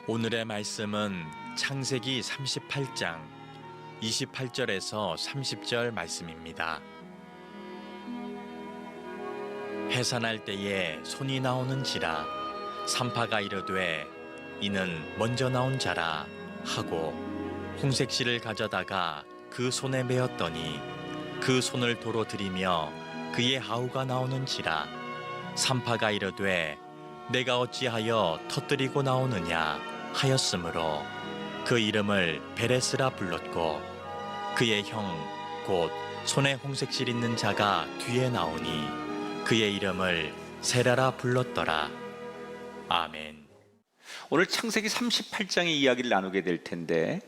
오늘의 말씀은 창세기 38장 28절에서 30절 말씀입니다. 해산할 때에 손이 나오는지라 산파가 이르되 이는 먼저 나온 자라 하고 홍색실을 가져다가 그 손에 메었더니 그 손을 도로 들이며 그의 아우가 나오는지라 산파가 이르되 내가 어찌하여 터뜨리고 나오느냐 하였으므로 그 이름을 베레스라 불렀고 그의 형 곧 손에 홍색실 있는 자가 뒤에 나오니 그의 이름을 세라라 불렀더라. 아멘. 오늘 창세기 38장의 이야기를 나누게 될 텐데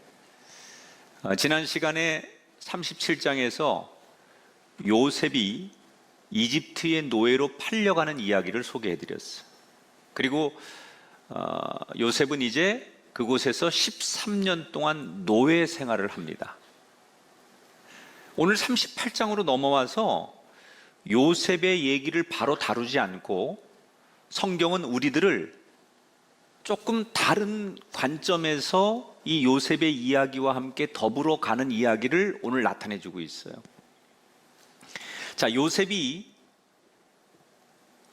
지난 시간에 37장에서 요셉이 이집트의 노예로 팔려가는 이야기를 소개해드렸어요. 그리고 요셉은 이제 그곳에서 13년 동안 노예 생활을 합니다. 오늘 38장으로 넘어와서 요셉의 얘기를 바로 다루지 않고 성경은 우리들을 조금 다른 관점에서 이 요셉의 이야기와 함께 더불어 가는 이야기를 오늘 나타내주고 있어요. 자, 요셉이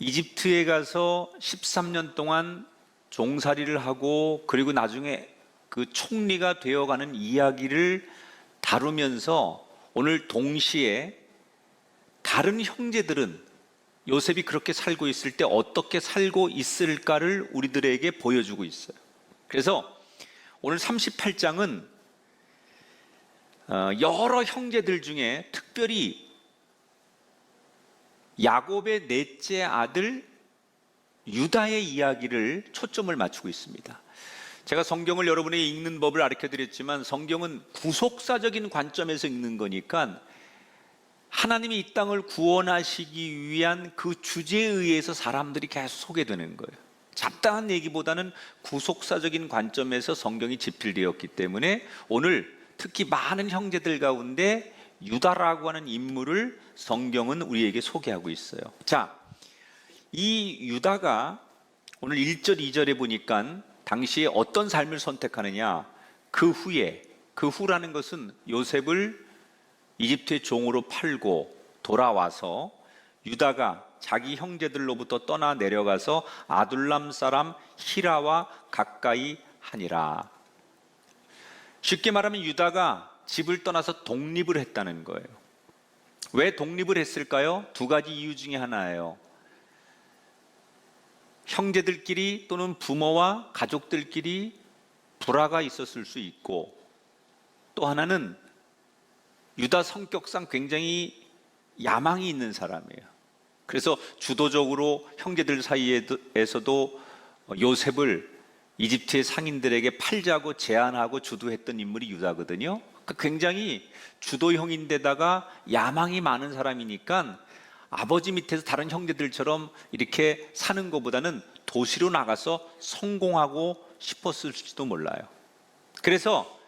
이집트에 가서 13년 동안 종살이를 하고 그리고 나중에 그 총리가 되어가는 이야기를 다루면서 오늘 동시에 다른 형제들은 요셉이 그렇게 살고 있을 때 어떻게 살고 있을까를 우리들에게 보여주고 있어요. 그래서 오늘 38장은 여러 형제들 중에 특별히 야곱의 넷째 아들 유다의 이야기를 초점을 맞추고 있습니다. 제가 성경을 여러분에게 읽는 법을 가르쳐드렸지만 성경은 구속사적인 관점에서 읽는 거니까 하나님이 이 땅을 구원하시기 위한 그 주제에 의해서 사람들이 계속 소개되는 거예요. 잡다한 얘기보다는 구속사적인 관점에서 성경이 집필되었기 때문에 오늘 특히 많은 형제들 가운데 유다라고 하는 인물을 성경은 우리에게 소개하고 있어요. 자, 이 유다가 오늘 1절, 2절에 보니까 당시에 어떤 삶을 선택하느냐, 그 후라는 것은 요셉을 이집트의 종으로 팔고 돌아와서 유다가 자기 형제들로부터 떠나 내려가서 아둘람 사람 히라와 가까이 하니라. 쉽게 말하면 유다가 집을 떠나서 독립을 했다는 거예요. 왜 독립을 했을까요? 두 가지 이유 중에 하나예요. 형제들끼리 또는 부모와 가족들끼리 불화가 있었을 수 있고, 또 하나는 유다 성격상 굉장히 야망이 있는 사람이에요. 그래서 주도적으로 형제들 사이에서도 요셉을 이집트의 상인들에게 팔자고 제안하고 주도했던 인물이 유다거든요. 굉장히 주도형인데다가 야망이 많은 사람이니까 아버지 밑에서 다른 형제들처럼 이렇게 사는 것보다는 도시로 나가서 성공하고 싶었을지도 몰라요. 그래서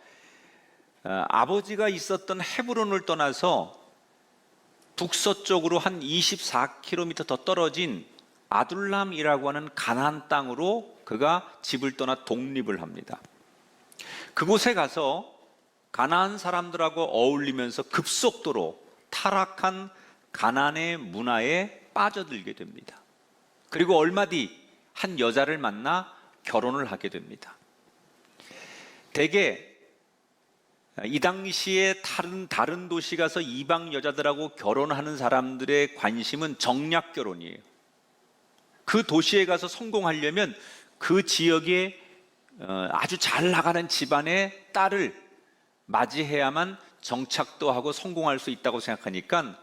아버지가 있었던 헤브론을 떠나서 북서쪽으로 한 24km 더 떨어진 아둘람이라고 하는 가나안 땅으로 그가 집을 떠나 독립을 합니다. 그곳에 가서 가나안 사람들하고 어울리면서 급속도로 타락한 가나안의 문화에 빠져들게 됩니다. 그리고 얼마 뒤 한 여자를 만나 결혼을 하게 됩니다. 대개 이 당시에 다른 도시 가서 이방 여자들하고 결혼하는 사람들의 관심은 정략 결혼이에요. 그 도시에 가서 성공하려면 그 지역에 아주 잘 나가는 집안의 딸을 맞이해야만 정착도 하고 성공할 수 있다고 생각하니까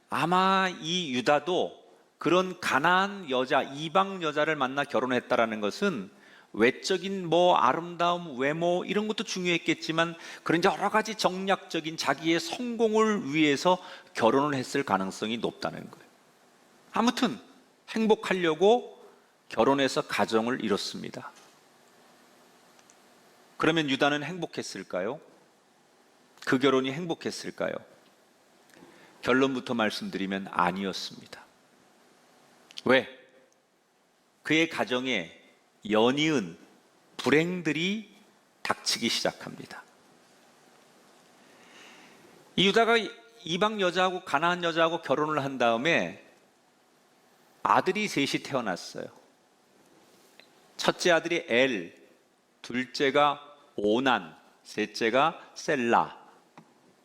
아마 이 유다도 그런 가나안 여자, 이방 여자를 만나 결혼했다라는 것은 외적인 아름다움, 외모 이런 것도 중요했겠지만 그런 여러 가지 정략적인 자기의 성공을 위해서 결혼을 했을 가능성이 높다는 거예요. 아무튼 행복하려고 결혼해서 가정을 이뤘습니다. 그러면 유다는 행복했을까요? 그 결혼이 행복했을까요? 결론부터 말씀드리면 아니었습니다. 왜? 그의 가정에 연이은 불행들이 닥치기 시작합니다. 이 유다가 이방 여자하고 가나안 여자하고 결혼을 한 다음에 아들이 셋이 태어났어요. 첫째 아들이 엘, 둘째가 오난, 셋째가 셀라.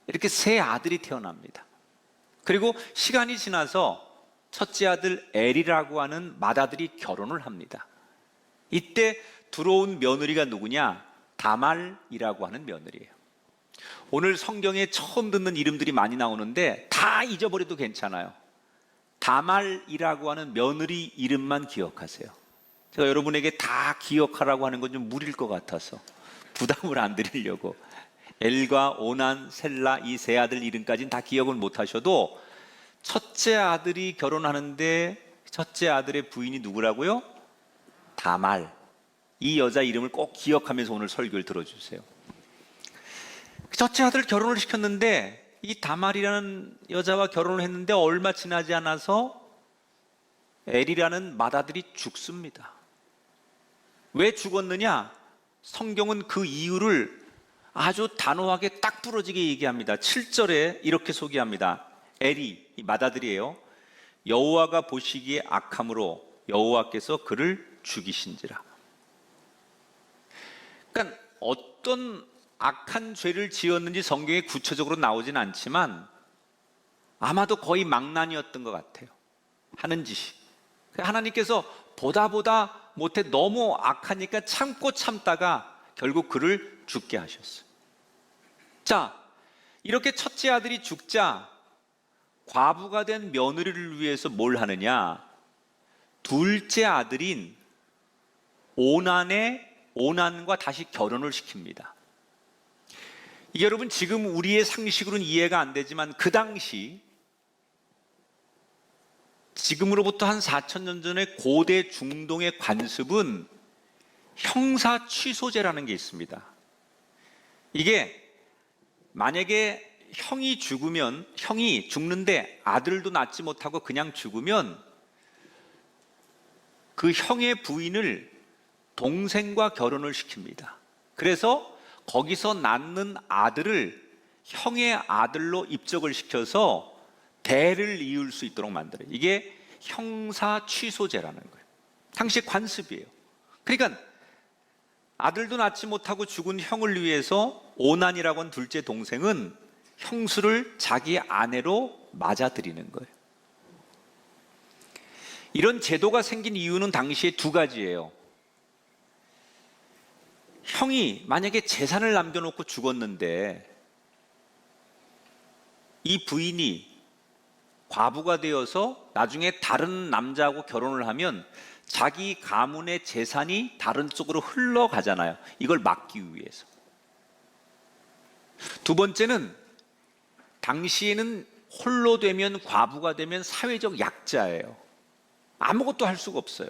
이렇게 세 아들이 태어납니다. 그리고 시간이 지나서 첫째 아들 엘이라고 하는 맏아들이 결혼을 합니다. 이때 들어온 며느리가 누구냐? 다말이라고 하는 며느리예요. 오늘 성경에 처음 듣는 이름들이 많이 나오는데 다 잊어버려도 괜찮아요. 다말이라고 하는 며느리 이름만 기억하세요. 제가 여러분에게 다 기억하라고 하는 건 좀 무리일 것 같아서 부담을 안 드리려고 엘과 오난, 셀라 이 세 아들 이름까지는 다 기억을 못 하셔도 첫째 아들이 결혼하는데 첫째 아들의 부인이 누구라고요? 다말. 이 여자 이름을 꼭 기억하면서 오늘 설교를 들어주세요. 첫째 아들 결혼을 시켰는데 이 다말이라는 여자와 결혼을 했는데 얼마 지나지 않아서 엘이라는 맏아들이 죽습니다. 왜 죽었느냐? 성경은 그 이유를 아주 단호하게 딱 부러지게 얘기합니다. 7절에 이렇게 소개합니다. 엘이, 이 맏아들이에요. 여호와가 보시기에 악함으로 여호와께서 그를 죽이신지라. 그러니까 어떤 악한 죄를 지었는지 성경에 구체적으로 나오진 않지만 아마도 거의 망난이었던 것 같아요. 하는 짓이. 하나님께서 보다 못해 너무 악하니까 참고 참다가 결국 그를 죽게 하셨어요. 자, 이렇게 첫째 아들이 죽자 과부가 된 며느리를 위해서 뭘 하느냐? 둘째 아들인 오난과 다시 결혼을 시킵니다. 이게 여러분 지금 우리의 상식으로는 이해가 안 되지만 그 당시 지금으로부터 한 4,000년 전의 고대 중동의 관습은 형사 취소제라는 게 있습니다. 이게 만약에 형이 죽는데 아들도 낳지 못하고 그냥 죽으면 그 형의 부인을 동생과 결혼을 시킵니다. 그래서 거기서 낳는 아들을 형의 아들로 입적을 시켜서 대를 이을 수 있도록 만들어요. 이게 형사 취소제라는 거예요. 당시 관습이에요. 그러니까 아들도 낳지 못하고 죽은 형을 위해서 오난이라고 하는 둘째 동생은 형수를 자기 아내로 맞아들이는 거예요. 이런 제도가 생긴 이유는 당시에 두 가지예요. 형이 만약에 재산을 남겨놓고 죽었는데 이 부인이 과부가 되어서 나중에 다른 남자하고 결혼을 하면 자기 가문의 재산이 다른 쪽으로 흘러가잖아요. 이걸 막기 위해서. 두 번째는 당시에는 홀로 되면 과부가 되면 사회적 약자예요. 아무것도 할 수가 없어요.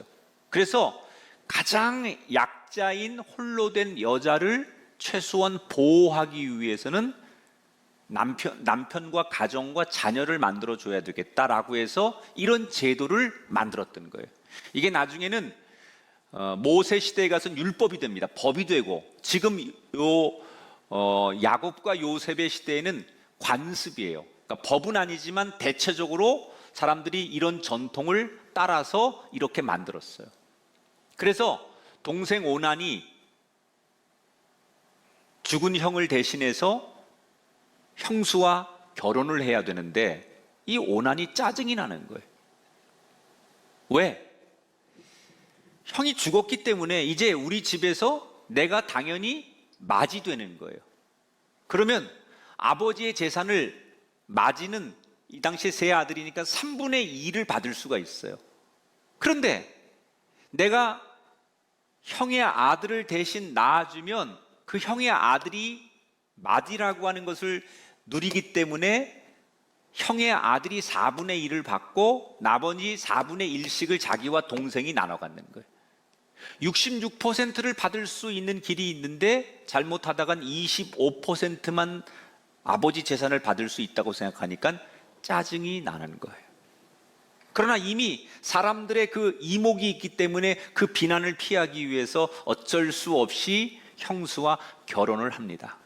그래서 가장 약자인 홀로 된 여자를 최소한 보호하기 위해서는 남편과 가정과 자녀를 만들어줘야 되겠다라고 해서 이런 제도를 만들었던 거예요. 이게 나중에는 모세 시대에 가서는 율법이 됩니다. 법이 되고 지금 야곱과 요셉의 시대에는 관습이에요. 그러니까 법은 아니지만 대체적으로 사람들이 이런 전통을 따라서 이렇게 만들었어요. 그래서 동생 오난이 죽은 형을 대신해서 형수와 결혼을 해야 되는데 이 오난이 짜증이 나는 거예요. 왜? 형이 죽었기 때문에 이제 우리 집에서 내가 당연히 맏이 되는 거예요. 그러면 아버지의 재산을 맏이는 이 당시에 세 아들이니까 3분의 2를 받을 수가 있어요. 그런데 내가 형의 아들을 대신 낳아주면 그 형의 아들이 맏이라고 하는 것을 누리기 때문에 형의 아들이 4분의 1을 받고 나머지 4분의 1씩을 자기와 동생이 나눠 갖는 거예요. 66%를 받을 수 있는 길이 있는데 잘못하다간 25%만 아버지 재산을 받을 수 있다고 생각하니까 짜증이 나는 거예요. 그러나 이미 사람들의 그 이목이 있기 때문에 그 비난을 피하기 위해서 어쩔 수 없이 형수와 결혼을 합니다.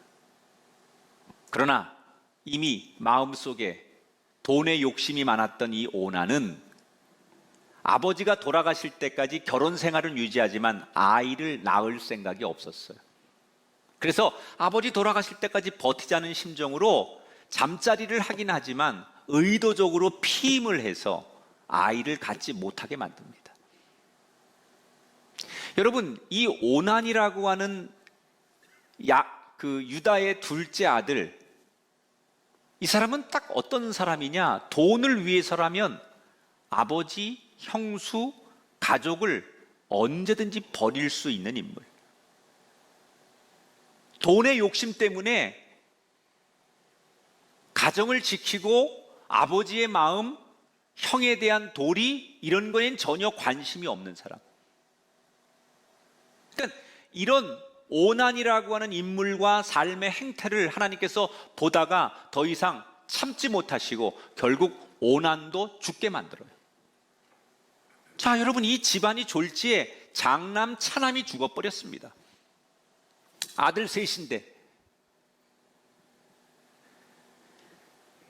그러나 이미 마음속에 돈의 욕심이 많았던 이 오난은 아버지가 돌아가실 때까지 결혼 생활은 유지하지만 아이를 낳을 생각이 없었어요. 그래서 아버지 돌아가실 때까지 버티자는 심정으로 잠자리를 하긴 하지만 의도적으로 피임을 해서 아이를 갖지 못하게 만듭니다. 여러분, 이 오난이라고 하는 유다의 둘째 아들, 이 사람은 딱 어떤 사람이냐? 돈을 위해서라면 아버지, 형수, 가족을 언제든지 버릴 수 있는 인물. 돈의 욕심 때문에 가정을 지키고 아버지의 마음, 형에 대한 도리, 이런 거엔 전혀 관심이 없는 사람. 그러니까 이런 오난이라고 하는 인물과 삶의 행태를 하나님께서 보다가 더 이상 참지 못하시고 결국 오난도 죽게 만들어요. 자, 여러분, 이 집안이 졸지에 장남, 차남이 죽어버렸습니다. 아들 셋인데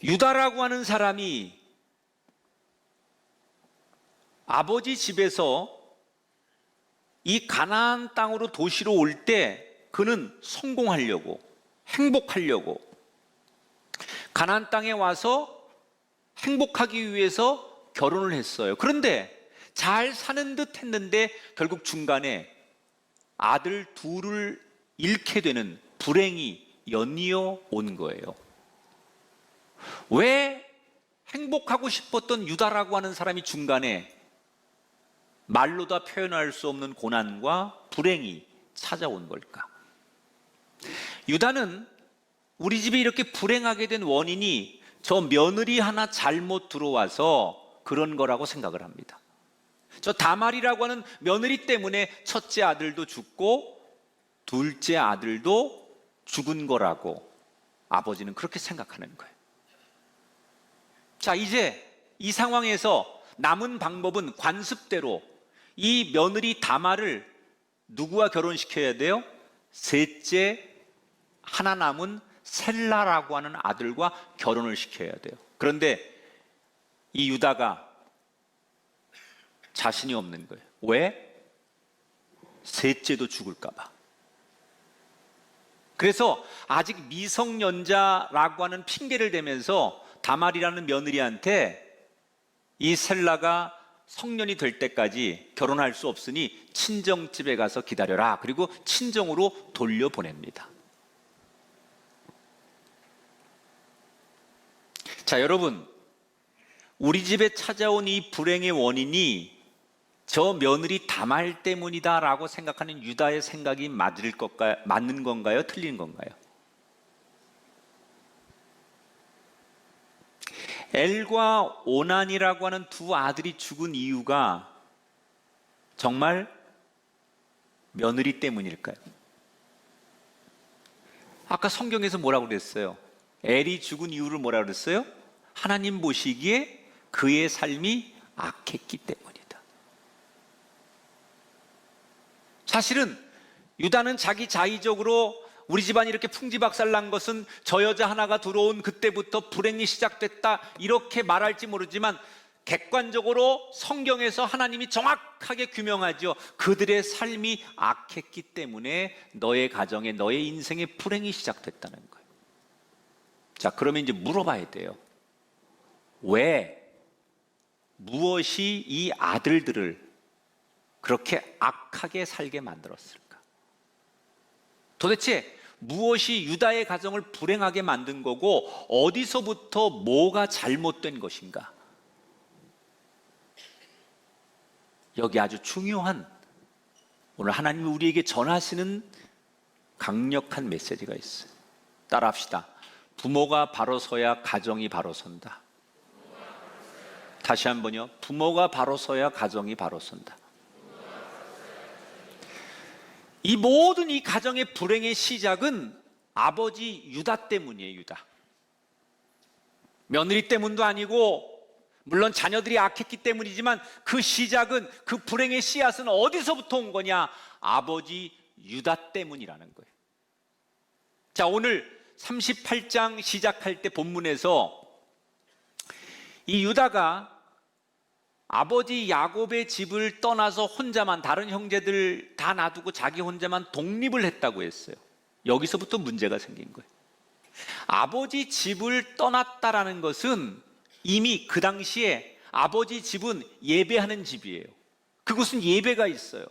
유다라고 하는 사람이 아버지 집에서 이 가나안 땅으로 도시로 올 때 그는 성공하려고, 행복하려고, 가나안 땅에 와서 행복하기 위해서 결혼을 했어요. 그런데 잘 사는 듯 했는데 결국 중간에 아들 둘을 잃게 되는 불행이 연이어 온 거예요. 왜 행복하고 싶었던 유다라고 하는 사람이 중간에 말로 다 표현할 수 없는 고난과 불행이 찾아온 걸까? 유다는 우리 집에 이렇게 불행하게 된 원인이 저 며느리 하나 잘못 들어와서 그런 거라고 생각을 합니다. 저 다말이라고 하는 며느리 때문에 첫째 아들도 죽고 둘째 아들도 죽은 거라고 아버지는 그렇게 생각하는 거예요. 자, 이제 이 상황에서 남은 방법은 관습대로 이 며느리 다말을 누구와 결혼시켜야 돼요? 셋째 하나 남은 셀라라고 하는 아들과 결혼을 시켜야 돼요. 그런데 이 유다가 자신이 없는 거예요. 왜? 셋째도 죽을까 봐. 그래서 아직 미성년자라고 하는 핑계를 대면서 다말이라는 며느리한테 이 셀라가 성년이 될 때까지 결혼할 수 없으니 친정집에 가서 기다려라. 그리고 친정으로 돌려보냅니다. 자, 여러분, 우리 집에 찾아온 이 불행의 원인이 저 며느리 다말 때문이다라고 생각하는 유다의 생각이 맞는 건가요? 틀린 건가요? 엘과 오난이라고 하는 두 아들이 죽은 이유가 정말 며느리 때문일까요? 아까 성경에서 뭐라고 그랬어요? 엘이 죽은 이유를 뭐라고 그랬어요? 하나님 보시기에 그의 삶이 악했기 때문이다. 사실은 유다는 자기 자의적으로 우리 집안이 이렇게 풍지박살난 것은 저 여자 하나가 들어온 그때부터 불행이 시작됐다 이렇게 말할지 모르지만 객관적으로 성경에서 하나님이 정확하게 규명하죠. 그들의 삶이 악했기 때문에 너의 가정에 너의 인생에 불행이 시작됐다는 거예요. 자, 그러면 이제 물어봐야 돼요. 왜? 무엇이 이 아들들을 그렇게 악하게 살게 만들었을까? 도대체 무엇이 유다의 가정을 불행하게 만든 거고 어디서부터 뭐가 잘못된 것인가? 여기 아주 중요한 오늘 하나님이 우리에게 전하시는 강력한 메시지가 있어요. 따라합시다. 부모가 바로 서야 가정이 바로 선다. 다시 한번요. 부모가 바로 서야 가정이 바로 선다. 이 모든 이 가정의 불행의 시작은 아버지 유다 때문이에요. 유다. 며느리 때문도 아니고 물론 자녀들이 악했기 때문이지만 그 시작은, 그 불행의 씨앗은 어디서부터 온 거냐? 아버지 유다 때문이라는 거예요. 자, 오늘 38장 시작할 때 본문에서 이 유다가 아버지 야곱의 집을 떠나서 혼자만, 다른 형제들 다 놔두고 자기 혼자만 독립을 했다고 했어요. 여기서부터 문제가 생긴 거예요. 아버지 집을 떠났다라는 것은 이미 그 당시에 아버지 집은 예배하는 집이에요. 그곳은 예배가 있어요.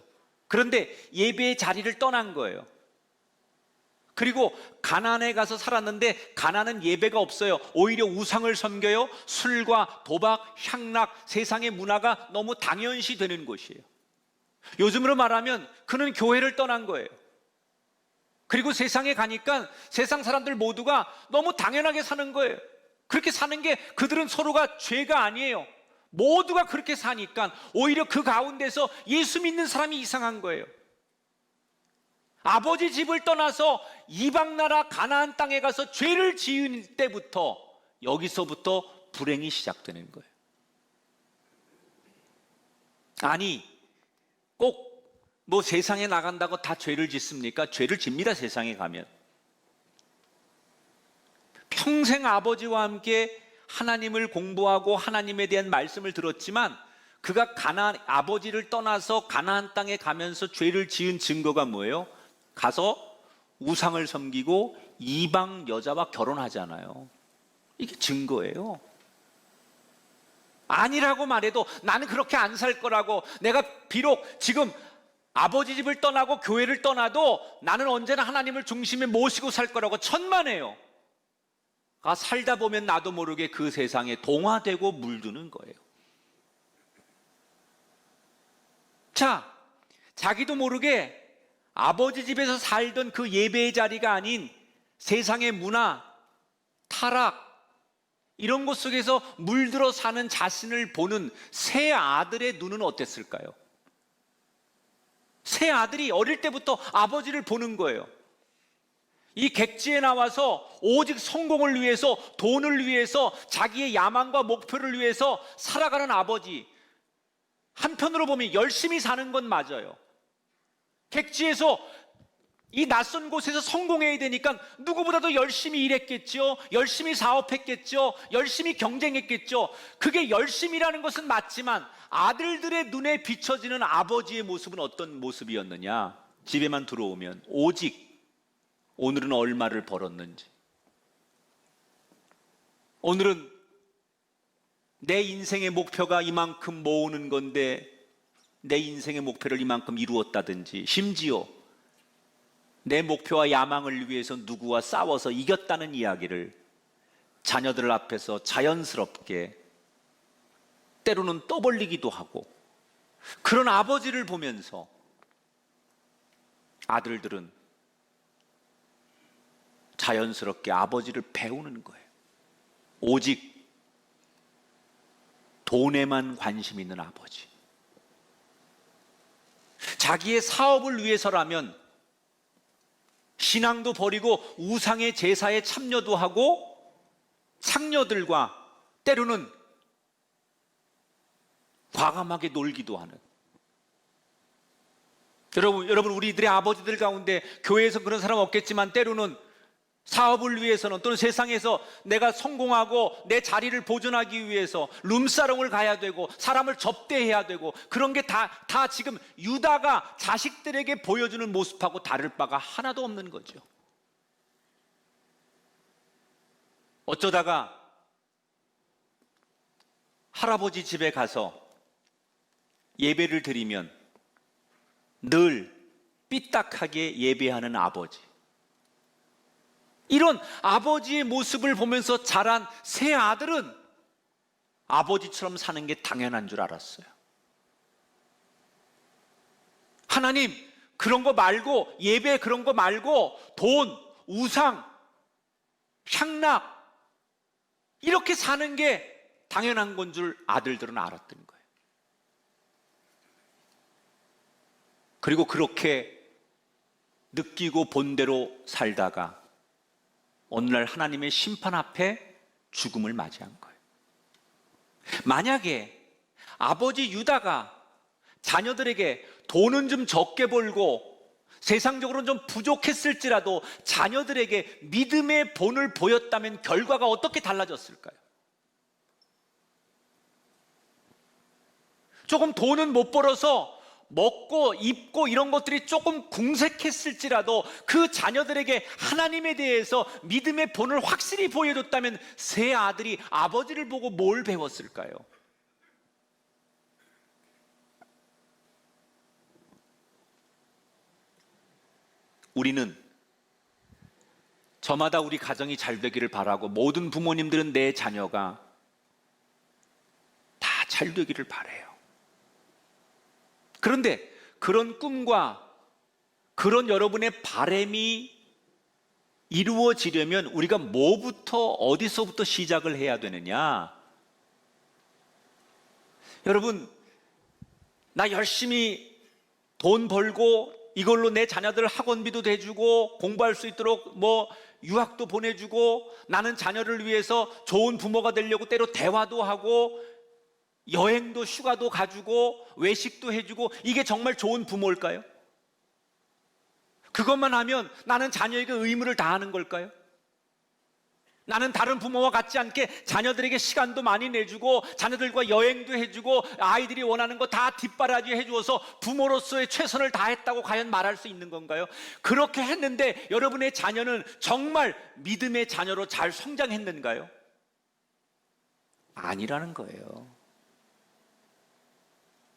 그런데 예배의 자리를 떠난 거예요. 그리고 가나안에 가서 살았는데 가나안은 예배가 없어요. 오히려 우상을 섬겨요. 술과 도박, 향락, 세상의 문화가 너무 당연시 되는 곳이에요. 요즘으로 말하면 그는 교회를 떠난 거예요. 그리고 세상에 가니까 세상 사람들 모두가 너무 당연하게 사는 거예요. 그렇게 사는 게 그들은 서로가 죄가 아니에요. 모두가 그렇게 사니까 오히려 그 가운데서 예수 믿는 사람이 이상한 거예요. 아버지 집을 떠나서 이방 나라 가나안 땅에 가서 죄를 지은 때부터, 여기서부터 불행이 시작되는 거예요. 아니, 꼭 뭐 세상에 나간다고 다 죄를 짓습니까? 죄를 집니다. 세상에 가면 평생 아버지와 함께 하나님을 공부하고 하나님에 대한 말씀을 들었지만 그가 가나안, 아버지를 떠나서 가나안 땅에 가면서 죄를 지은 증거가 뭐예요? 가서 우상을 섬기고 이방 여자와 결혼하잖아요. 이게 증거예요. 아니라고 말해도 나는 그렇게 안 살 거라고, 내가 비록 지금 아버지 집을 떠나고 교회를 떠나도 나는 언제나 하나님을 중심에 모시고 살 거라고 천만에요. 살다 보면 나도 모르게 그 세상에 동화되고 물드는 거예요. 자, 자기도 모르게 아버지 집에서 살던 그 예배의 자리가 아닌 세상의 문화, 타락, 이런 것 속에서 물들어 사는 자신을 보는 새 아들의 눈은 어땠을까요? 새 아들이 어릴 때부터 아버지를 보는 거예요. 이 객지에 나와서 오직 성공을 위해서, 돈을 위해서, 자기의 야망과 목표를 위해서 살아가는 아버지, 한편으로 보면 열심히 사는 건 맞아요. 객지에서 이 낯선 곳에서 성공해야 되니까 누구보다도 열심히 일했겠죠. 열심히 사업했겠죠. 열심히 경쟁했겠죠. 그게 열심이라는 것은 맞지만 아들들의 눈에 비춰지는 아버지의 모습은 어떤 모습이었느냐? 집에만 들어오면 오직 오늘은 얼마를 벌었는지, 오늘은 내 인생의 목표가 이만큼 모으는 건데 내 인생의 목표를 이만큼 이루었다든지, 심지어 내 목표와 야망을 위해서 누구와 싸워서 이겼다는 이야기를 자녀들 앞에서 자연스럽게, 때로는 떠벌리기도 하고, 그런 아버지를 보면서 아들들은 자연스럽게 아버지를 배우는 거예요. 오직 돈에만 관심 있는 아버지. 자기의 사업을 위해서라면 신앙도 버리고 우상의 제사에 참여도 하고 상녀들과 때로는 과감하게 놀기도 하는. 여러분 우리들의 아버지들 가운데 교회에서 그런 사람 없겠지만 때로는 사업을 위해서는, 또는 세상에서 내가 성공하고 내 자리를 보존하기 위해서 룸사롱을 가야 되고 사람을 접대해야 되고, 그런 게 다 지금 유다가 자식들에게 보여주는 모습하고 다를 바가 하나도 없는 거죠. 어쩌다가 할아버지 집에 가서 예배를 드리면 늘 삐딱하게 예배하는 아버지, 이런 아버지의 모습을 보면서 자란 새 아들은 아버지처럼 사는 게 당연한 줄 알았어요. 하나님, 그런 거 말고, 예배 그런 거 말고 돈, 우상, 향락, 이렇게 사는 게 당연한 건 줄 아들들은 알았던 거예요. 그리고 그렇게 느끼고 본대로 살다가 어느 날 하나님의 심판 앞에 죽음을 맞이한 거예요. 만약에 아버지 유다가 자녀들에게 돈은 좀 적게 벌고 세상적으로는 좀 부족했을지라도 자녀들에게 믿음의 본을 보였다면 결과가 어떻게 달라졌을까요? 조금 돈은 못 벌어서 먹고 입고 이런 것들이 조금 궁색했을지라도 그 자녀들에게 하나님에 대해서 믿음의 본을 확실히 보여줬다면 세 아들이 아버지를 보고 뭘 배웠을까요? 우리는 저마다 우리 가정이 잘 되기를 바라고 모든 부모님들은 내 자녀가 다 잘 되기를 바라요. 그런데 그런 꿈과 그런 여러분의 바람이 이루어지려면 우리가 뭐부터 어디서부터 시작을 해야 되느냐? 여러분, 나 열심히 돈 벌고 이걸로 내 자녀들 학원비도 대주고 공부할 수 있도록 유학도 보내주고 나는 자녀를 위해서 좋은 부모가 되려고 때로 대화도 하고 여행도 휴가도 가주고 외식도 해주고 이게 정말 좋은 부모일까요? 그것만 하면 나는 자녀에게 의무를 다하는 걸까요? 나는 다른 부모와 같지 않게 자녀들에게 시간도 많이 내주고 자녀들과 여행도 해주고 아이들이 원하는 거 다 뒷바라지 해주어서 부모로서의 최선을 다했다고 과연 말할 수 있는 건가요? 그렇게 했는데 여러분의 자녀는 정말 믿음의 자녀로 잘 성장했는가요? 아니라는 거예요.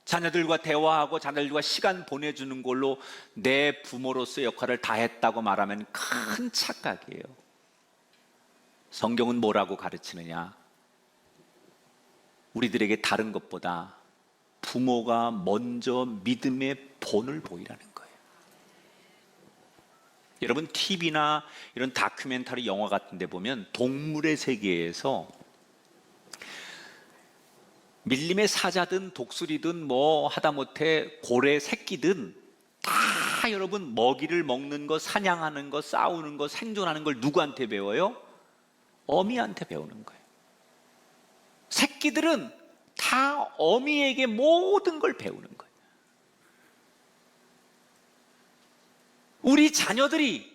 자녀들과 대화하고 자녀들과 시간 보내주는 걸로 내 부모로서의 역할을 다했다고 말하면 큰 착각이에요. 성경은 뭐라고 가르치느냐? 우리들에게 다른 것보다 부모가 먼저 믿음의 본을 보이라는 거예요. 여러분 TV나 이런 다큐멘터리 영화 같은 데 보면 동물의 세계에서 밀림의 사자든 독수리든 하다못해 고래 새끼든 다 여러분 먹이를 먹는 거, 사냥하는 거, 싸우는 거, 생존하는 걸 누구한테 배워요? 어미한테 배우는 거예요. 새끼들은 다 어미에게 모든 걸 배우는 거예요. 우리 자녀들이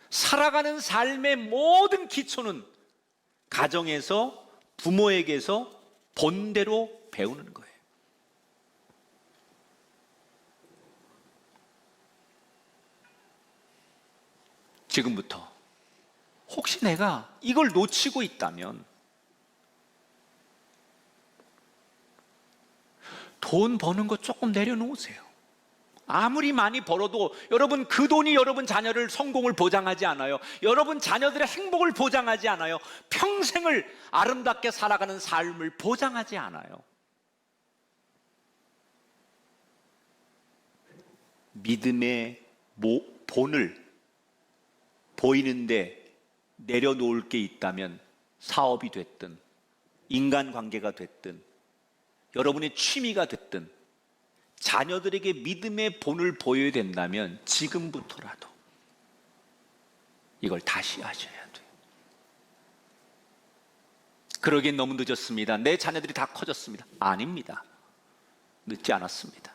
살아가는 삶의 모든 기초는 가정에서 부모에게서 본대로 배우는 거예요. 지금부터 혹시 내가 이걸 놓치고 있다면 돈 버는 거 조금 내려놓으세요. 아무리 많이 벌어도 여러분 그 돈이 여러분 자녀를 성공을 보장하지 않아요. 여러분 자녀들의 행복을 보장하지 않아요. 평생을 아름답게 살아가는 삶을 보장하지 않아요. 믿음의 본을 보이는데 내려놓을 게 있다면 사업이 됐든 인간관계가 됐든 여러분의 취미가 됐든 자녀들에게 믿음의 본을 보여야 된다면 지금부터라도 이걸 다시 하셔야 돼요. 그러기엔 너무 늦었습니다. 내 자녀들이 다 커졌습니다. 아닙니다. 늦지 않았습니다.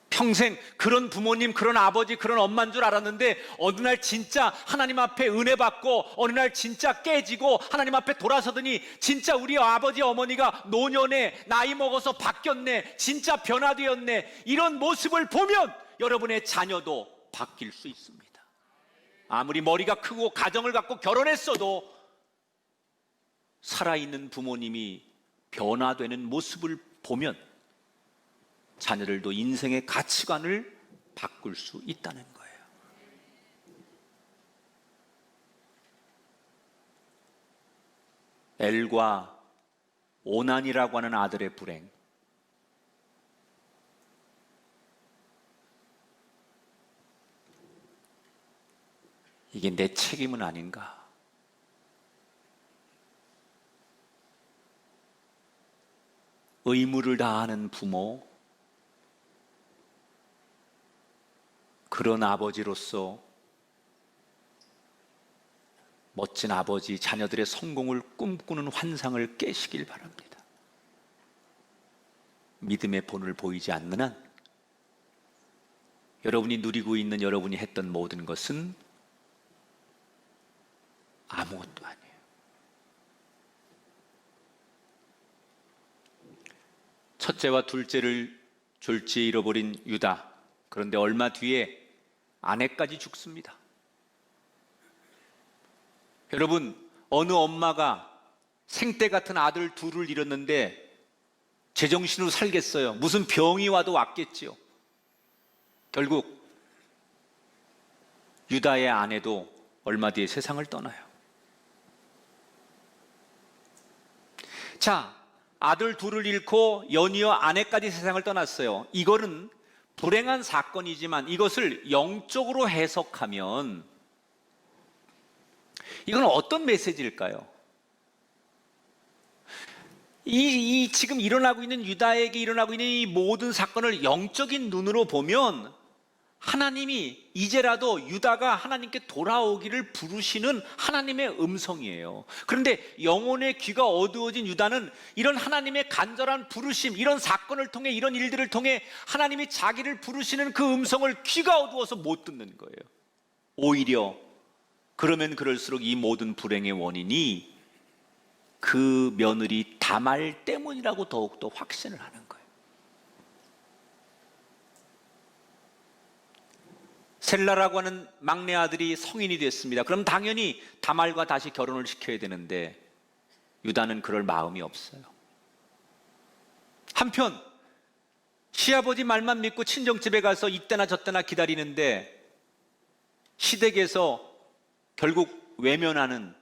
평생 그런 부모님, 그런 아버지, 그런 엄마인 줄 알았는데 어느 날 진짜 하나님 앞에 은혜 받고 어느 날 진짜 깨지고 하나님 앞에 돌아서더니 진짜 우리 아버지 어머니가 노년에 나이 먹어서 바뀌었네, 진짜 변화되었네, 이런 모습을 보면 여러분의 자녀도 바뀔 수 있습니다. 아무리 머리가 크고 가정을 갖고 결혼했어도 살아있는 부모님이 변화되는 모습을 보면 자녀들도 인생의 가치관을 바꿀 수 있다는 거예요. 엘과 오난이라고 하는 아들의 불행, 이게 내 책임은 아닌가? 의무를 다하는 부모, 그런 아버지로서 멋진 아버지, 자녀들의 성공을 꿈꾸는 환상을 깨시길 바랍니다. 믿음의 본을 보이지 않는 한 여러분이 누리고 있는, 여러분이 했던 모든 것은 아무것도 아니에요. 첫째와 둘째를 졸지에 잃어버린 유다. 그런데 얼마 뒤에 아내까지 죽습니다. 여러분, 어느 엄마가 생떼 같은 아들 둘을 잃었는데 제정신으로 살겠어요? 무슨 병이 와도 왔겠지요. 결국 유다의 아내도 얼마 뒤에 세상을 떠나요. 자, 아들 둘을 잃고 연이어 아내까지 세상을 떠났어요. 이거는 불행한 사건이지만 이것을 영적으로 해석하면 이건 어떤 메시지일까요? 이 지금 일어나고 있는, 유다에게 일어나고 있는 이 모든 사건을 영적인 눈으로 보면 하나님이 이제라도 유다가 하나님께 돌아오기를 부르시는 하나님의 음성이에요. 그런데 영혼의 귀가 어두워진 유다는 이런 하나님의 간절한 부르심, 이런 사건을 통해, 이런 일들을 통해 하나님이 자기를 부르시는 그 음성을 귀가 어두워서 못 듣는 거예요. 오히려 그러면 그럴수록 이 모든 불행의 원인이 그 며느리 다말 때문이라고 더욱더 확신을 하는 거예요. 셀라라고 하는 막내 아들이 성인이 됐습니다. 그럼 당연히 다말과 다시 결혼을 시켜야 되는데 유다는 그럴 마음이 없어요. 한편 시아버지 말만 믿고 친정집에 가서 이때나 저때나 기다리는데 시댁에서 결국 외면하는,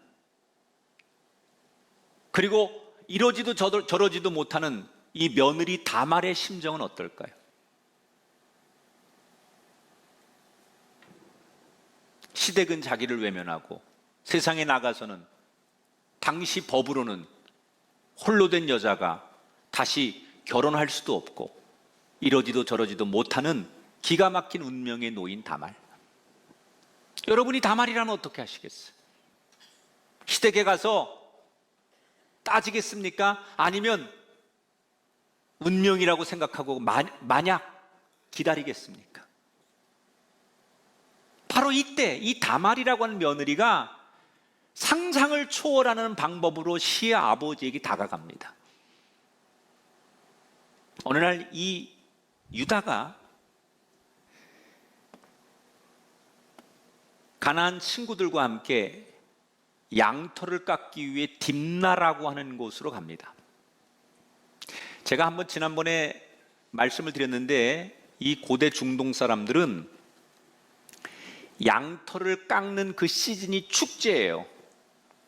그리고 이러지도 저러지도 못하는 이 며느리 다말의 심정은 어떨까요? 시댁은 자기를 외면하고 세상에 나가서는 당시 법으로는 홀로 된 여자가 다시 결혼할 수도 없고 이러지도 저러지도 못하는 기가 막힌 운명에 놓인 다말. 여러분이 다말이라면 어떻게 하시겠어요? 시댁에 가서 따지겠습니까? 아니면 운명이라고 생각하고 만약 기다리겠습니까? 바로 이때 이 다말이라고 하는 며느리가 상상을 초월하는 방법으로 시의 아버지에게 다가갑니다. 어느 날 이 유다가 가나안 친구들과 함께 양털을 깎기 위해 딥나라고 하는 곳으로 갑니다. 제가 한번 지난번에 말씀을 드렸는데 이 고대 중동 사람들은 양털을 깎는 그 시즌이 축제예요.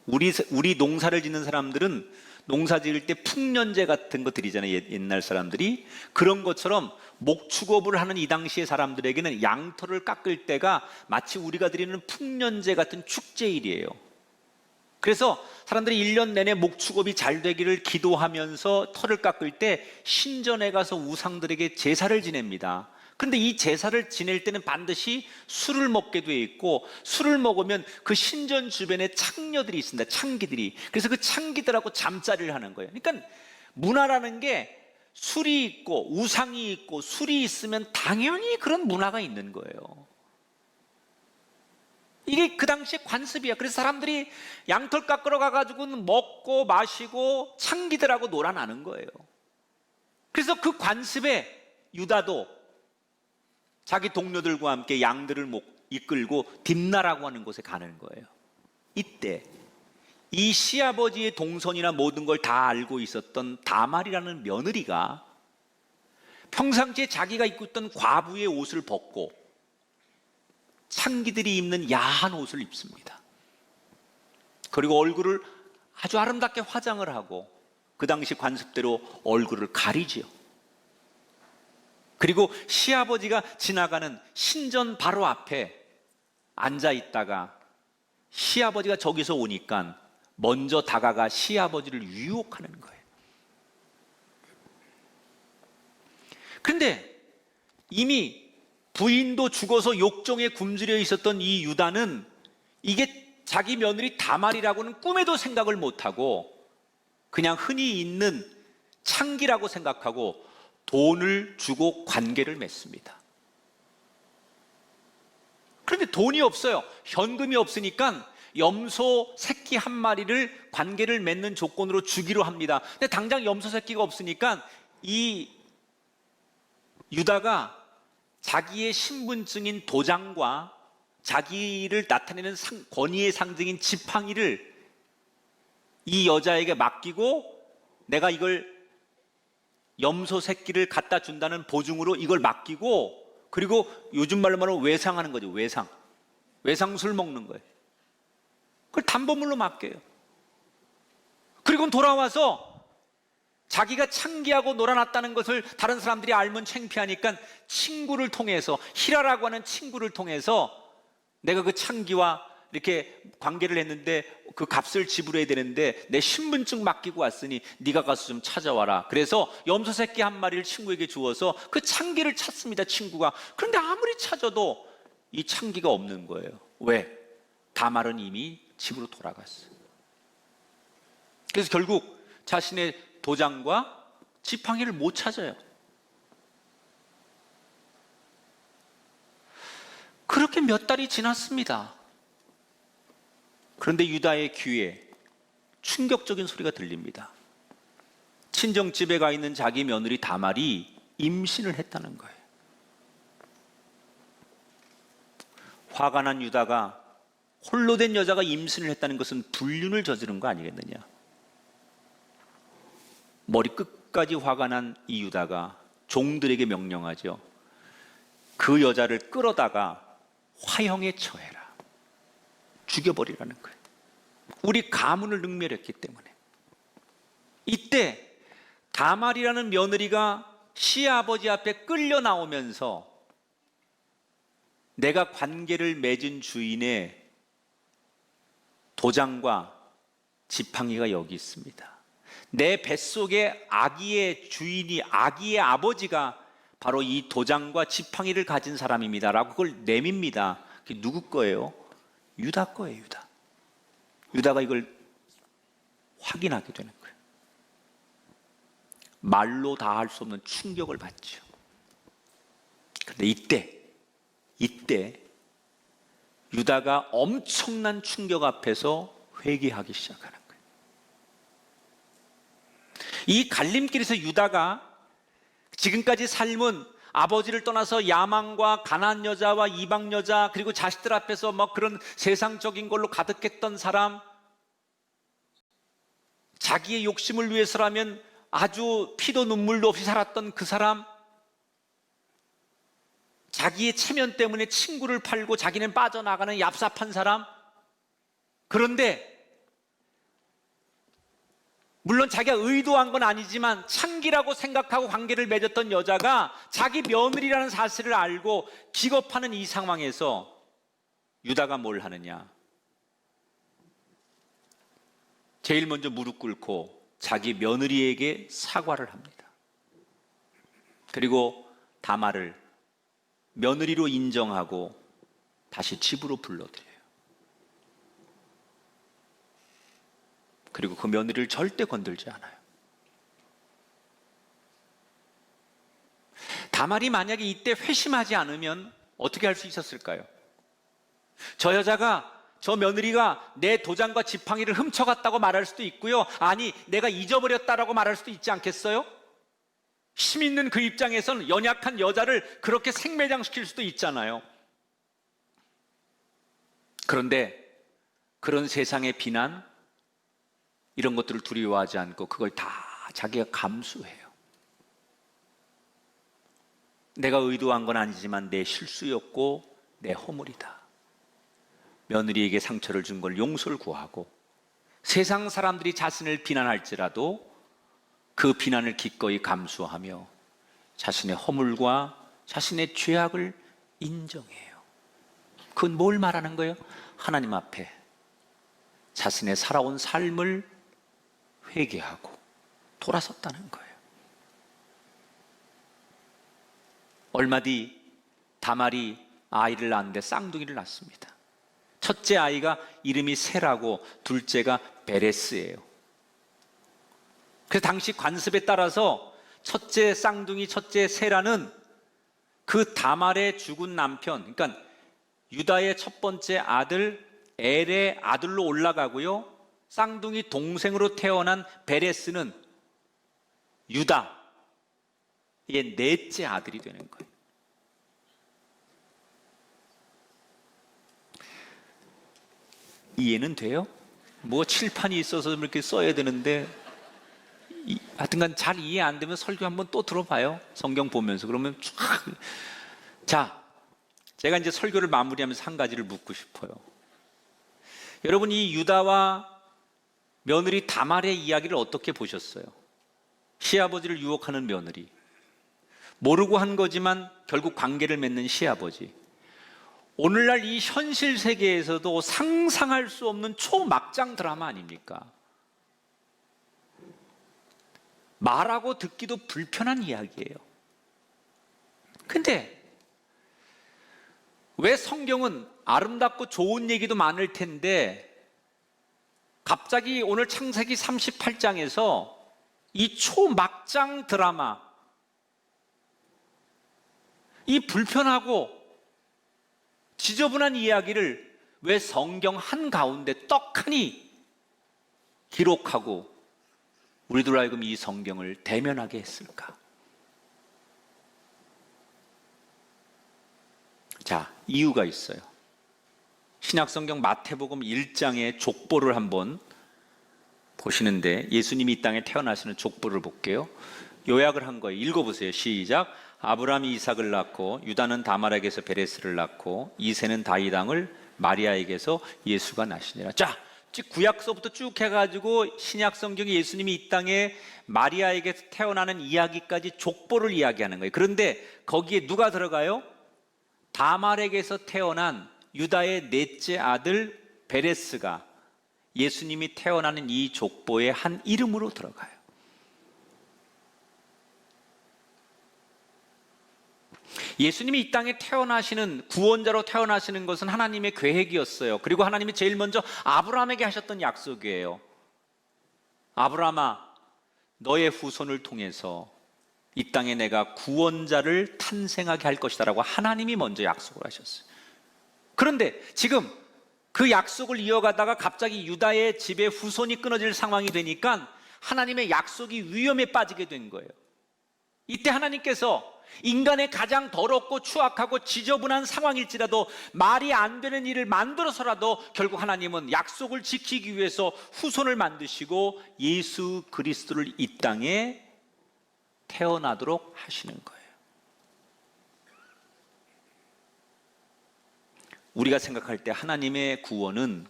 우리 농사를 짓는 사람들은 농사 지을 때 풍년제 같은 거 드리잖아요. 옛날 사람들이. 그런 것처럼 목축업을 하는 이 당시의 사람들에게는 양털을 깎을 때가 마치 우리가 드리는 풍년제 같은 축제일이에요. 그래서 사람들이 1년 내내 목축업이 잘 되기를 기도하면서 털을 깎을 때 신전에 가서 우상들에게 제사를 지냅니다. 그런데 이 제사를 지낼 때는 반드시 술을 먹게 돼 있고, 술을 먹으면 그 신전 주변에 창녀들이 있습니다. 창기들이. 그래서 그 창기들하고 잠자리를 하는 거예요. 그러니까 문화라는 게 술이 있고 우상이 있고 술이 있으면 당연히 그런 문화가 있는 거예요. 이게 그 당시에 관습이야. 그래서 사람들이 양털 깎으러 가가지고는 먹고 마시고 창기들하고 놀아나는 거예요. 그래서 그 관습에 유다도 자기 동료들과 함께 양들을 이끌고 딥나라고 하는 곳에 가는 거예요. 이때 이 시아버지의 동선이나 모든 걸 다 알고 있었던 다말이라는 며느리가 평상시에 자기가 입고 있던 과부의 옷을 벗고 창기들이 입는 야한 옷을 입습니다. 그리고 얼굴을 아주 아름답게 화장을 하고 그 당시 관습대로 얼굴을 가리지요. 그리고 시아버지가 지나가는 신전 바로 앞에 앉아 있다가 시아버지가 저기서 오니까 먼저 다가가 시아버지를 유혹하는 거예요. 그런데 이미 부인도 죽어서 욕정에 굶주려 있었던 이 유다는 이게 자기 며느리 다말이라고는 꿈에도 생각을 못하고 그냥 흔히 있는 창기라고 생각하고 돈을 주고 관계를 맺습니다. 그런데 돈이 없어요. 현금이 없으니까 염소 새끼 한 마리를 관계를 맺는 조건으로 주기로 합니다. 근데 당장 염소 새끼가 없으니까 이 유다가 자기의 신분증인 도장과 자기를 나타내는 권위의 상징인 지팡이를 이 여자에게 맡기고 내가 이걸 염소 새끼를 갖다 준다는 보증으로 이걸 맡기고, 그리고 요즘 말로 말하면 외상하는 거죠. 외상술 먹는 거예요. 그걸 담보물로 맡겨요. 그리고 돌아와서 자기가 창기하고 놀아났다는 것을 다른 사람들이 알면 창피하니까 친구를 통해서, 히라라고 하는 친구를 통해서 내가 그 창기와 이렇게 관계를 했는데 그 값을 지불해야 되는데 내 신분증 맡기고 왔으니 네가 가서 좀 찾아와라. 그래서 염소 새끼 한 마리를 친구에게 주어서 그 창기를 찾습니다, 친구가. 그런데 아무리 찾아도 이 창기가 없는 거예요. 왜? 다말은 이미 집으로 돌아갔어요. 그래서 결국 자신의 도장과 지팡이를 못 찾아요. 그렇게 몇 달이 지났습니다. 그런데 유다의 귀에 충격적인 소리가 들립니다. 친정집에 가 있는 자기 며느리 다말이 임신을 했다는 거예요. 화가 난 유다가, 홀로 된 여자가 임신을 했다는 것은 불륜을 저지른 거 아니겠느냐. 머리 끝까지 화가 난 이 유다가 종들에게 명령하죠. 그 여자를 끌어다가 화형에 처해라. 죽여버리라는 거예요. 우리 가문을 능멸했기 때문에. 이때 다말이라는 며느리가 시아버지 앞에 끌려 나오면서 내가 관계를 맺은 주인의 도장과 지팡이가 여기 있습니다. 내 뱃속에 아기의 주인이, 아기의 아버지가 바로 이 도장과 지팡이를 가진 사람입니다 라고 그걸 내밉니다. 그게 누구 거예요? 유다 거예요. 유다가 이걸 확인하게 되는 거예요. 말로 다 할 수 없는 충격을 받죠. 그런데 이때 유다가 엄청난 충격 앞에서 회개하기 시작하는 거예요. 이 갈림길에서 유다가 지금까지 삶은 아버지를 떠나서 야망과 가난한 여자와 이방 여자, 그리고 자식들 앞에서 막 그런 세상적인 걸로 가득했던 사람, 자기의 욕심을 위해서라면 아주 피도 눈물도 없이 살았던 그 사람, 자기의 체면 때문에 친구를 팔고 자기는 빠져나가는 얍삽한 사람. 그런데 물론 자기가 의도한 건 아니지만 창기라고 생각하고 관계를 맺었던 여자가 자기 며느리라는 사실을 알고 기겁하는 이 상황에서 유다가 뭘 하느냐? 제일 먼저 무릎 꿇고 자기 며느리에게 사과를 합니다. 그리고 다말을 며느리로 인정하고 다시 집으로 불러들여요. 그리고 그 며느리를 절대 건들지 않아요. 다말이 만약에 이때 회심하지 않으면 어떻게 할 수 있었을까요? 저 여자가, 저 며느리가 내 도장과 지팡이를 훔쳐갔다고 말할 수도 있고요. 아니, 내가 잊어버렸다라고 말할 수도 있지 않겠어요? 힘 있는 그 입장에서는 연약한 여자를 그렇게 생매장시킬 수도 있잖아요. 그런데 그런 세상의 비난, 이런 것들을 두려워하지 않고 그걸 다 자기가 감수해요. 내가 의도한 건 아니지만 내 실수였고 내 허물이다. 며느리에게 상처를 준 걸 용서를 구하고 세상 사람들이 자신을 비난할지라도 그 비난을 기꺼이 감수하며 자신의 허물과 자신의 죄악을 인정해요. 그건 뭘 말하는 거예요? 하나님 앞에 자신의 살아온 삶을 회개하고 돌아섰다는 거예요. 얼마 뒤 다말이 아이를 낳는데 쌍둥이를 낳습니다. 첫째 아이가 이름이 세라고 둘째가 베레스예요. 그래서 당시 관습에 따라서 첫째 쌍둥이 첫째 세라는 그 다말의 죽은 남편, 그러니까 유다의 첫 번째 아들 엘의 아들로 올라가고요, 쌍둥이 동생으로 태어난 베레스는 유다의 넷째 아들이 되는 거예요. 이해는 돼요? 뭐 칠판이 있어서 이렇게 써야 되는데 하여튼간 잘 이해 안 되면 설교 한번 또 들어봐요. 성경 보면서. 그러면 쫙. 자, 제가 이제 설교를 마무리하면서 한 가지를 묻고 싶어요. 여러분, 이 유다와 며느리 다말의 이야기를 어떻게 보셨어요? 시아버지를 유혹하는 며느리, 모르고 한 거지만 결국 관계를 맺는 시아버지. 오늘날 이 현실 세계에서도 상상할 수 없는 초막장 드라마 아닙니까? 말하고 듣기도 불편한 이야기예요. 근데 왜 성경은 아름답고 좋은 얘기도 많을 텐데 갑자기 오늘 창세기 38장에서 이 초막장 드라마, 이 불편하고 지저분한 이야기를 왜 성경 한가운데 떡하니 기록하고 우리들 알고 이 성경을 대면하게 했을까? 자, 이유가 있어요. 신약성경 마태복음 1장의 족보를 한번 보시는데, 예수님이 이 땅에 태어나시는 족보를 볼게요. 요약을 한 거예요. 읽어보세요. 시작. 아브라함이 이삭을 낳고, 유다는 다말에게서 베레스를 낳고, 이새는 다윗 왕을 마리아에게서 예수가 나시니라. 자, 구약서부터 쭉 해가지고 신약성경이 예수님이 이 땅에 마리아에게서 태어나는 이야기까지 족보를 이야기하는 거예요. 그런데 거기에 누가 들어가요? 다말에게서 태어난 유다의 넷째 아들 베레스가 예수님이 태어나는 이 족보의 한 이름으로 들어가요. 예수님이 이 땅에 태어나시는, 구원자로 태어나시는 것은 하나님의 계획이었어요. 그리고 하나님이 제일 먼저 아브라함에게 하셨던 약속이에요. 아브라함아, 너의 후손을 통해서 이 땅에 내가 구원자를 탄생하게 할 것이다 라고 하나님이 먼저 약속을 하셨어요. 그런데 지금 그 약속을 이어가다가 갑자기 유다의 집에 후손이 끊어질 상황이 되니까 하나님의 약속이 위험에 빠지게 된 거예요. 이때 하나님께서 인간의 가장 더럽고 추악하고 지저분한 상황일지라도 말이 안 되는 일을 만들어서라도 결국 하나님은 약속을 지키기 위해서 후손을 만드시고 예수 그리스도를 이 땅에 태어나도록 하시는 거예요. 우리가 생각할 때 하나님의 구원은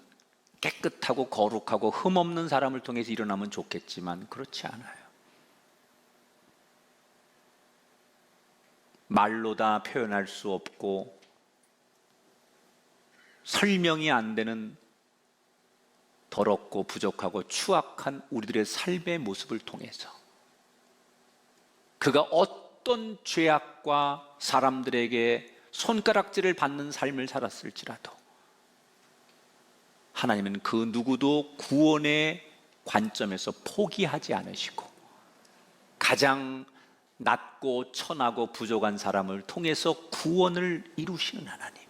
깨끗하고 거룩하고 흠없는 사람을 통해서 일어나면 좋겠지만 그렇지 않아요. 말로 다 표현할 수 없고 설명이 안 되는 더럽고 부족하고 추악한 우리들의 삶의 모습을 통해서 그가 어떤 죄악과 사람들에게 손가락질을 받는 삶을 살았을지라도 하나님은 그 누구도 구원의 관점에서 포기하지 않으시고 가장 낮고 천하고 부족한 사람을 통해서 구원을 이루시는 하나님.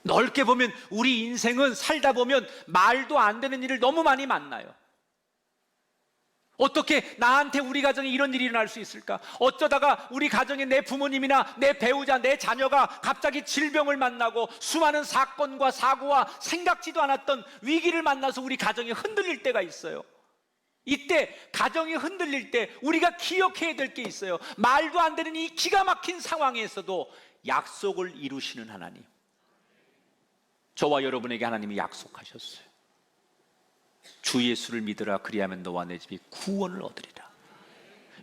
넓게 보면 우리 인생은 살다 보면 말도 안 되는 일을 너무 많이 만나요. 어떻게 나한테 우리 가정에 이런 일이 일어날 수 있을까? 어쩌다가 우리 가정에 내 부모님이나 내 배우자, 내 자녀가 갑자기 질병을 만나고 수많은 사건과 사고와 생각지도 않았던 위기를 만나서 우리 가정이 흔들릴 때가 있어요. 이때 가정이 흔들릴 때 우리가 기억해야 될 게 있어요. 말도 안 되는 이 기가 막힌 상황에서도 약속을 이루시는 하나님. 저와 여러분에게 하나님이 약속하셨어요. 주 예수를 믿으라, 그리하면 너와 내 집이 구원을 얻으리라.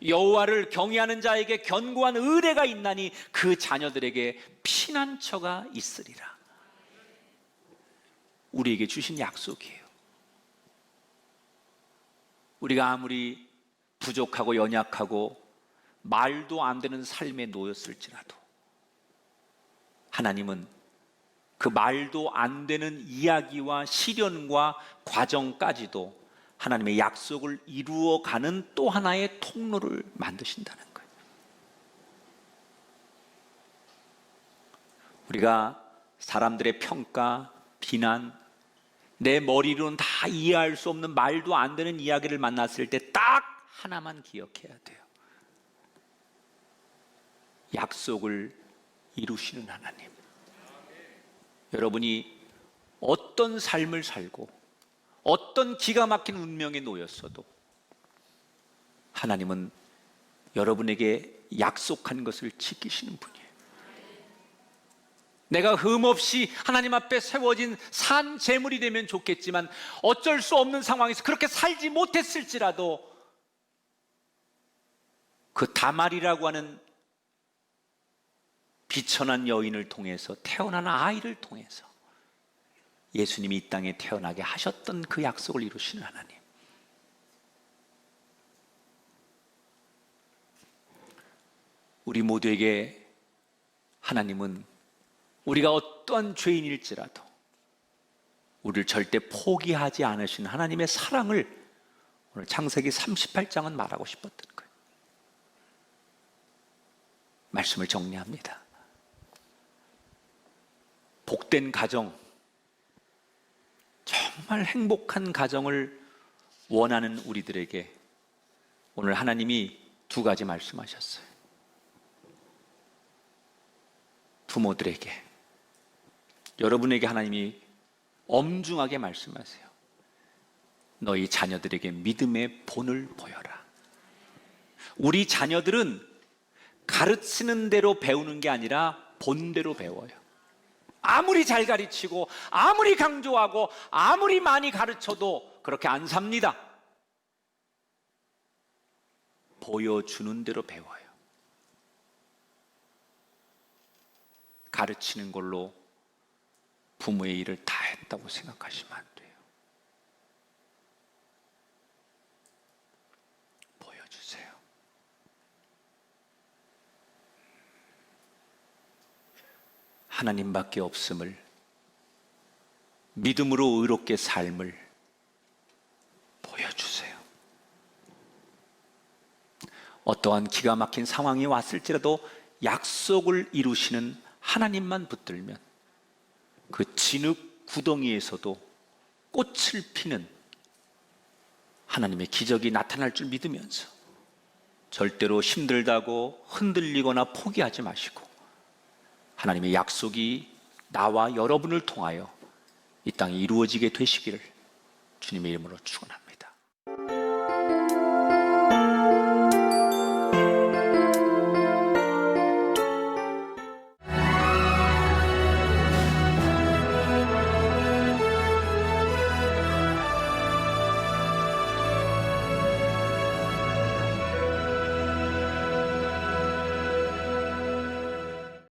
여호와를 경외하는 자에게 견고한 의뢰가 있나니 그 자녀들에게 피난처가 있으리라. 우리에게 주신 약속이에요. 우리가 아무리 부족하고 연약하고 말도 안 되는 삶에 놓였을지라도 하나님은 그 말도 안 되는 이야기와 시련과 과정까지도 하나님의 약속을 이루어가는 또 하나의 통로를 만드신다는 거예요. 우리가 사람들의 평가, 비난, 내 머리로는 다 이해할 수 없는 말도 안 되는 이야기를 만났을 때 딱 하나만 기억해야 돼요. 약속을 이루시는 하나님. 여러분이 어떤 삶을 살고 어떤 기가 막힌 운명에 놓였어도 하나님은 여러분에게 약속한 것을 지키시는 분이에요. 내가 흠없이 하나님 앞에 세워진 산 제물이 되면 좋겠지만 어쩔 수 없는 상황에서 그렇게 살지 못했을지라도 그 다말이라고 하는 비천한 여인을 통해서 태어난 아이를 통해서 예수님이 이 땅에 태어나게 하셨던 그 약속을 이루시는 하나님. 우리 모두에게 하나님은 우리가 어떠한 죄인일지라도 우리를 절대 포기하지 않으신 하나님의 사랑을 오늘 창세기 38장은 말하고 싶었던 거예요. 말씀을 정리합니다. 복된 가정, 정말 행복한 가정을 원하는 우리들에게 오늘 하나님이 두 가지 말씀하셨어요. 부모들에게, 여러분에게 하나님이 엄중하게 말씀하세요. 너희 자녀들에게 믿음의 본을 보여라. 우리 자녀들은 가르치는 대로 배우는 게 아니라 본대로 배워요. 아무리 잘 가르치고 아무리 강조하고 아무리 많이 가르쳐도 그렇게 안 삽니다. 보여주는 대로 배워요. 가르치는 걸로 부모의 일을 다 했다고 생각하시면 안 돼요. 보여주세요. 하나님밖에 없음을, 믿음으로 의롭게 삶을 보여주세요. 어떠한 기가 막힌 상황이 왔을지라도 약속을 이루시는 하나님만 붙들면 그 진흙 구덩이에서도 꽃을 피는 하나님의 기적이 나타날 줄 믿으면서 절대로 힘들다고 흔들리거나 포기하지 마시고 하나님의 약속이 나와 여러분을 통하여 이 땅에 이루어지게 되시기를 주님의 이름으로 축원합니다.